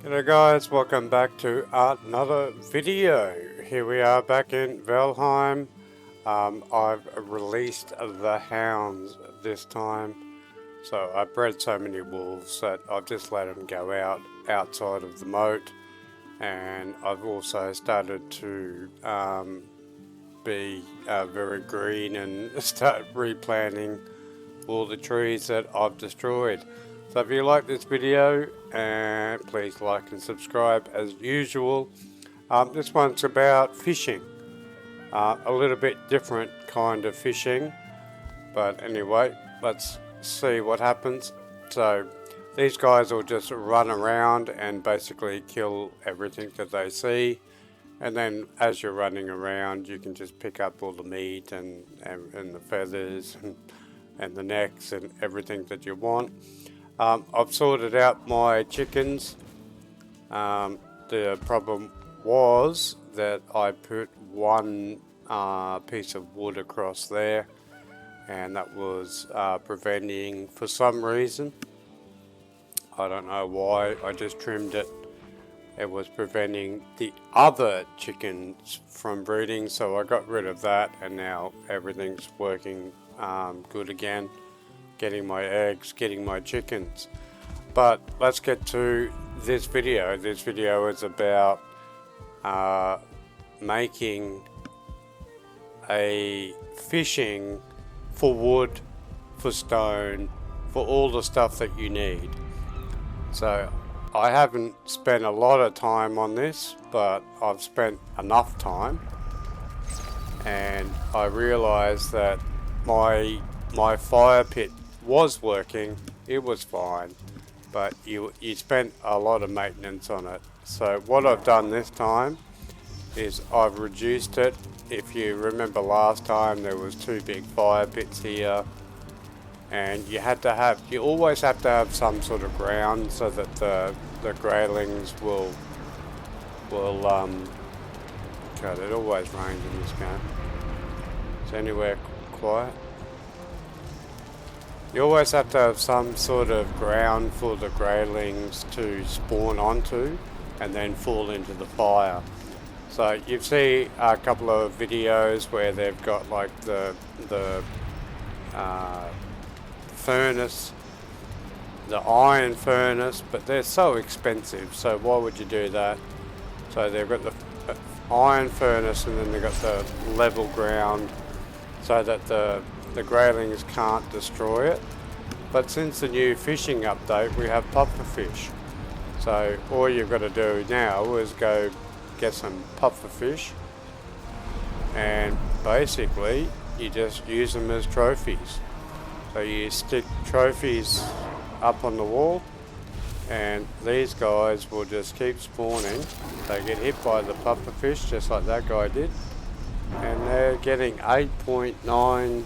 G'day guys, welcome back to another video. Here we are back in Valheim. I've released the hounds this time. So I bred so many wolves that I've just let them go outside of the moat. And I've also started to be very green and start replanting all the trees that I've destroyed. So if you like this video, please like and subscribe as usual. This one's about fishing. A little bit different kind of fishing. But anyway, let's see what happens. So these guys will just run around and basically kill everything that they see. And then as you're running around, you can just pick up all the meat and the feathers and the necks and everything that you want. I've sorted out my chickens. The problem was that I put one piece of wood across there, and that was preventing, for some reason, I don't know why, I just trimmed it. It was preventing the other chickens from breeding, so I got rid of that, and now everything's working good again. Getting my eggs, getting my chickens. But let's get to this video. This video is about making a fishing for wood, for stone, for all the stuff that you need. So I haven't spent a lot of time on this, but I've spent enough time, and I realized that my fire pit was working. It was fine, but you spent a lot of maintenance on it. So what I've done this time is I've reduced it. If you remember last time, there was two big fire pits here, and you always have to have some sort of ground so that the graylings will God, it always rains in this game. Is anywhere quiet? You always have to have some sort of ground for the graylings to spawn onto and then fall into the fire. So you see a couple of videos where they've got like the furnace, the iron furnace, but they're so expensive, so why would you do that? So they've got the iron furnace, and then they've got the level ground so that the graylings can't destroy it. But since the new fishing update, we have pufferfish. So all you've got to do now is go get some pufferfish, and basically you just use them as trophies. So you stick trophies up on the wall, and these guys will just keep spawning. They get hit by the pufferfish just like that guy did, and they're getting 8.9.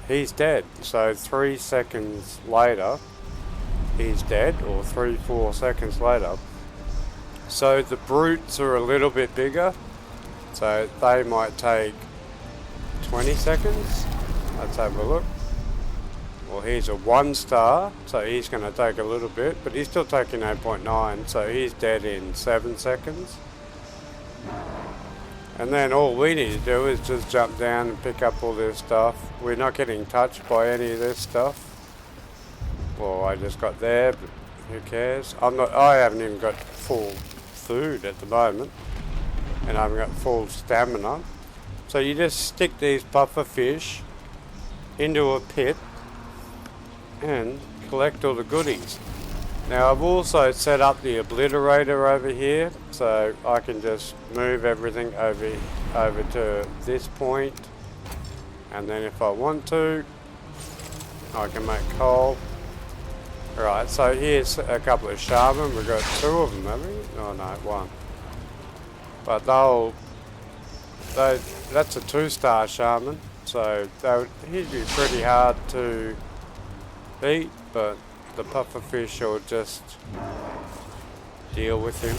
He's dead. So 3 seconds later he's dead, or 3-4 seconds later. So the brutes are a little bit bigger, so they might take 20 seconds. Let's have a look. Well, he's a 1 star, so he's going to take a little bit, but he's still taking 8.9, so he's dead in 7 seconds. And then all we need to do is just jump down and pick up all this stuff. We're not getting touched by any of this stuff. Well, I just got there, but who cares? I haven't even got full food at the moment, and I haven't got full stamina. So you just stick these puffer fish into a pit and collect all the goodies. Now I've also set up the obliterator over here, so I can just move everything over to this point, and then if I want to, I can make coal. Alright, so here's a couple of shaman. We've got 2 of them, haven't we? Oh no, 1. But that's a 2-star shaman, so he'd be pretty hard to beat, but the pufferfish will just deal with him.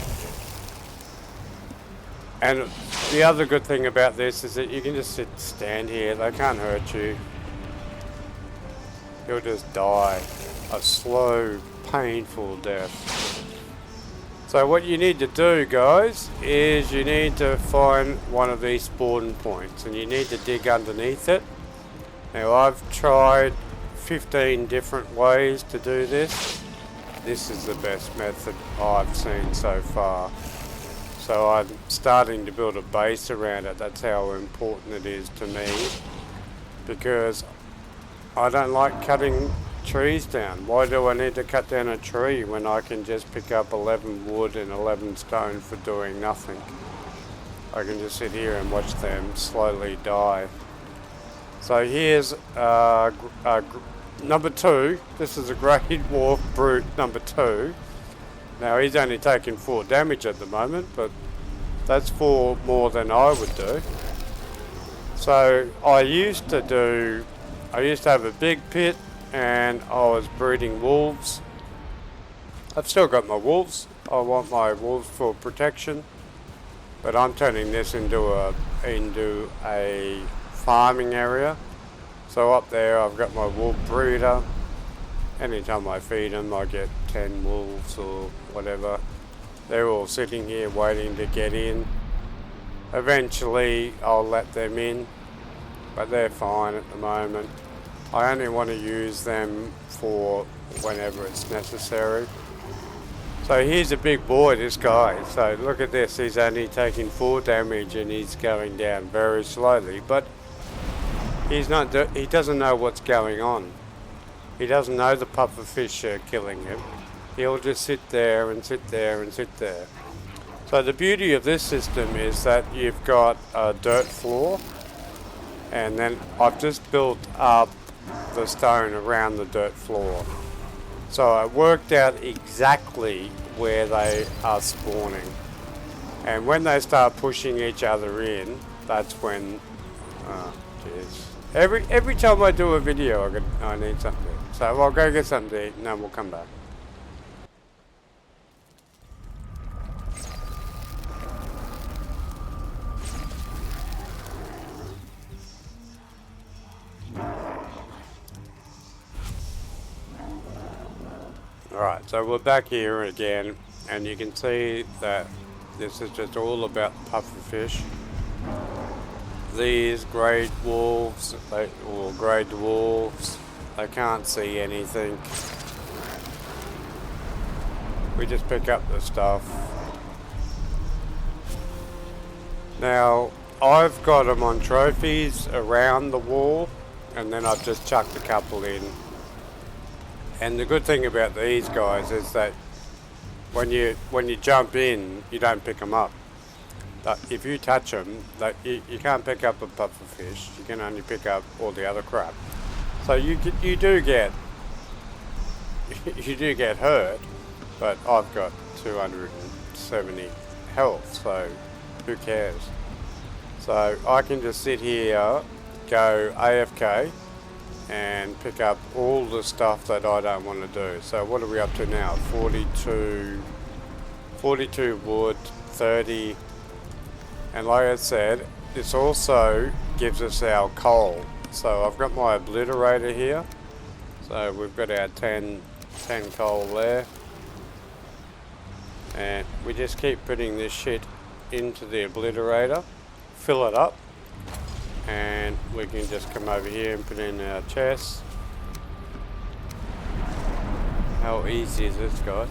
And the other good thing about this is that you can just stand here. They can't hurt you. You'll just die a slow, painful death. So what you need to do, guys, is you need to find one of these spawn points and you need to dig underneath it. Now I've tried 15 different ways to do this. This is the best method I've seen so far. So I'm starting to build a base around it. That's how important it is to me, because I don't like cutting trees down. Why do I need to cut down a tree when I can just pick up 11 wood and 11 stone for doing nothing? I can just sit here and watch them slowly die. So here's number 2. This is a Great Dwarf Brute number 2. Now he's only taking 4 damage at the moment, but that's 4 more than I would do. So I used to have a big pit and I was breeding wolves. I've still got my wolves. I want my wolves for protection, but I'm turning this into a farming area. So up there I've got my wolf breeder. Anytime I feed them I get 10 wolves or whatever. They're all sitting here waiting to get in. Eventually I'll let them in, but they're fine at the moment. I only want to use them for whenever it's necessary. So here's a big boy, this guy. So look at this, he's only taking 4 damage and he's going down very slowly, but he doesn't know what's going on. He doesn't know the pufferfish are killing him. He'll just sit there and sit there and sit there. So the beauty of this system is that you've got a dirt floor, and then I've just built up the stone around the dirt floor. So I worked out exactly where they are spawning. And when they start pushing each other in, that's when, every time I do a video I need something. So I'll go get something to eat and then we'll come back. Alright, so we're back here again, and you can see that this is just all about pufferfish. These great wolves, or grey dwarves, they can't see anything. We just pick up the stuff. Now, I've got them on trophies around the wall, and then I've just chucked a couple in. And the good thing about these guys is that when you jump in, you don't pick them up. But if you touch them, you can't pick up a pufferfish. You can only pick up all the other crap. So you do get hurt, but I've got 270 health, so who cares? So I can just sit here, go AFK, and pick up all the stuff that I don't want to do. So what are we up to now? 42 wood, 30, and like I said, this also gives us our coal. So I've got my obliterator here, so we've got our 10 coal there, and we just keep putting this shit into the obliterator, fill it up, and we can just come over here and put in our chests. How easy is this, guys?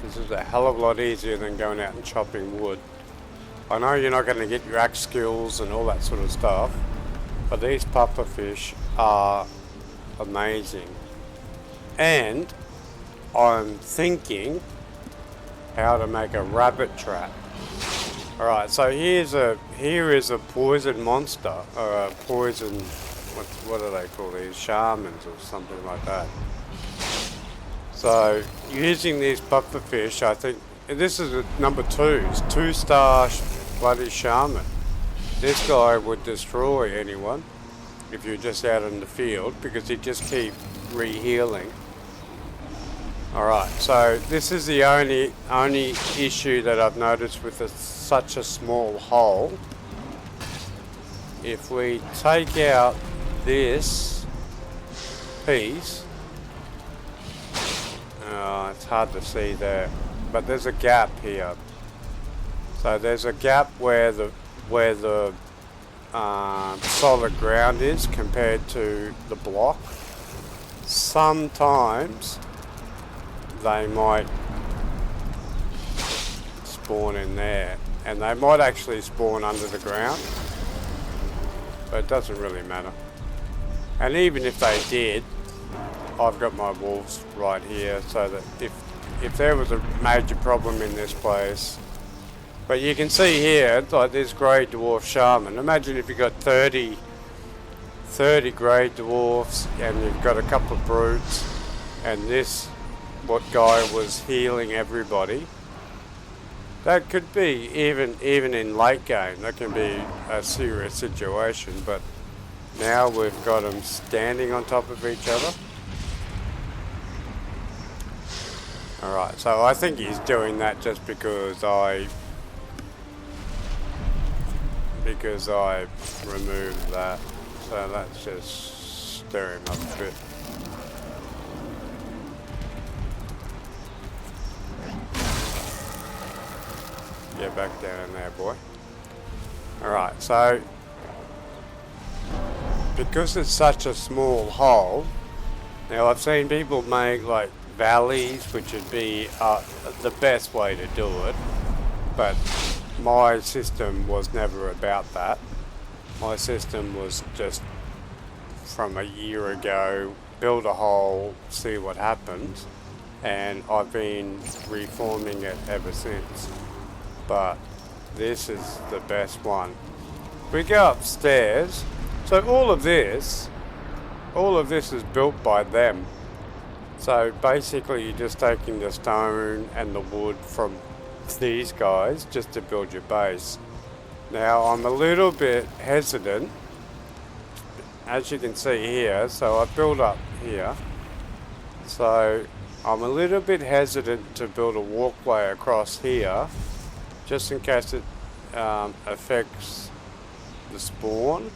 This is a hell of a lot easier than going out and chopping wood. I know you're not going to get your axe skills and all that sort of stuff, but these pufferfish are amazing. And I'm thinking how to make a rabbit trap. Alright, so here is a poison monster, or a poison, what do they call these, shamans or something like that. So using these pufferfish, I think this is number 2, it's 2-star bloody shaman. This guy would destroy anyone if you're just out in the field, because he'd just keep re-healing. Alright, so this is the only issue that I've noticed with such a small hole. If we take out this piece, It's hard to see there, but there's a gap here. So there's a gap where the solid ground is compared to the block. Sometimes they might spawn in there, and they might actually spawn under the ground, but it doesn't really matter. And even if they did, I've got my wolves right here, so that if there was a major problem in this place. But you can see here, like this grey dwarf shaman. Imagine if you got 30 grey dwarfs and you've got a couple of brutes, and this what guy was healing everybody. That could be even in late game. That can be a serious situation. But now we've got them standing on top of each other. All right, so I think he's doing that just because I removed that. So let's just stir him up a bit. Get back down in there, boy. Alright, so because it's such a small hole, now I've seen people make like valleys, which would be the best way to do it, but my system was never about that. My system was just from a year ago, build a hole, see what happens, and I've been reforming it ever since. But this is the best one. We go upstairs, so all of this is built by them. So basically you're just taking the stone and the wood from these guys just to build your base. Now I'm a little bit hesitant, as you can see here, so I build up here. So I'm a little bit hesitant to build a walkway across here, just in case it affects the spawn.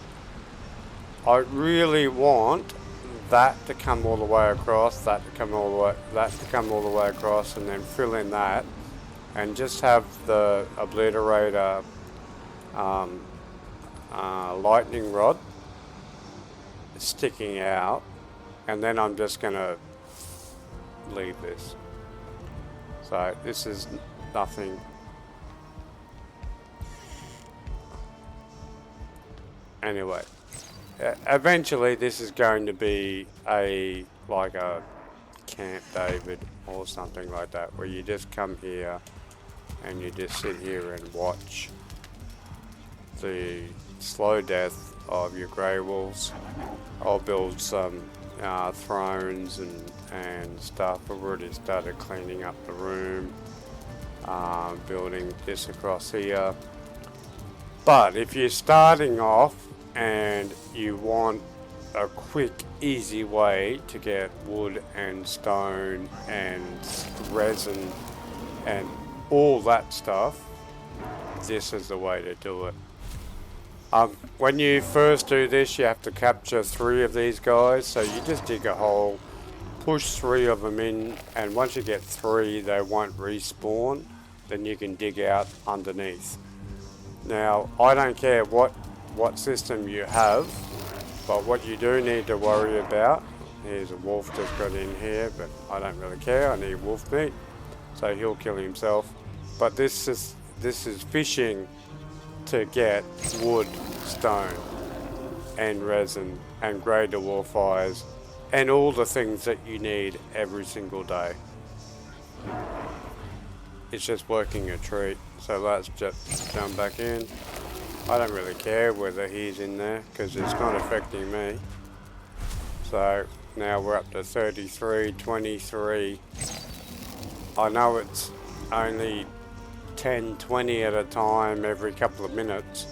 I really want that to come all the way across, that to come all the way across, and then fill in that, and just have the obliterator lightning rod sticking out, and then I'm just gonna leave this. So this is nothing. Anyway, eventually this is going to be like a Camp David or something like that, where you just come here and you just sit here and watch the slow death of your grey wolves. I'll build some thrones and stuff. I've already started cleaning up the room, building this across here. But if you're starting off and you want a quick, easy way to get wood and stone and resin and all that stuff, this is the way to do it. When you first do this, you have to capture 3 of these guys, so you just dig a hole, push 3 of them in, and once you get 3 they won't respawn, then you can dig out underneath. Now I don't care what system you have, but what you do need to worry about, here's a wolf just got in here, but I don't really care, I need wolf meat, so he'll kill himself. But this is fishing to get wood, stone, and resin, and grey dwarf eyes, and all the things that you need every single day. It's just working a treat. So let's just jump back in. I don't really care whether he's in there, because it's not affecting me. So now we're up to 33, 23. I know it's only 10, 20 at a time every couple of minutes,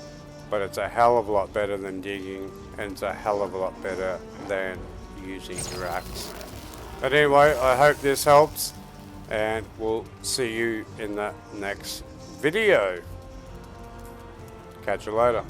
but it's a hell of a lot better than digging, and it's a hell of a lot better than using your axe. But anyway, I hope this helps, and we'll see you in the next video. Catch you later.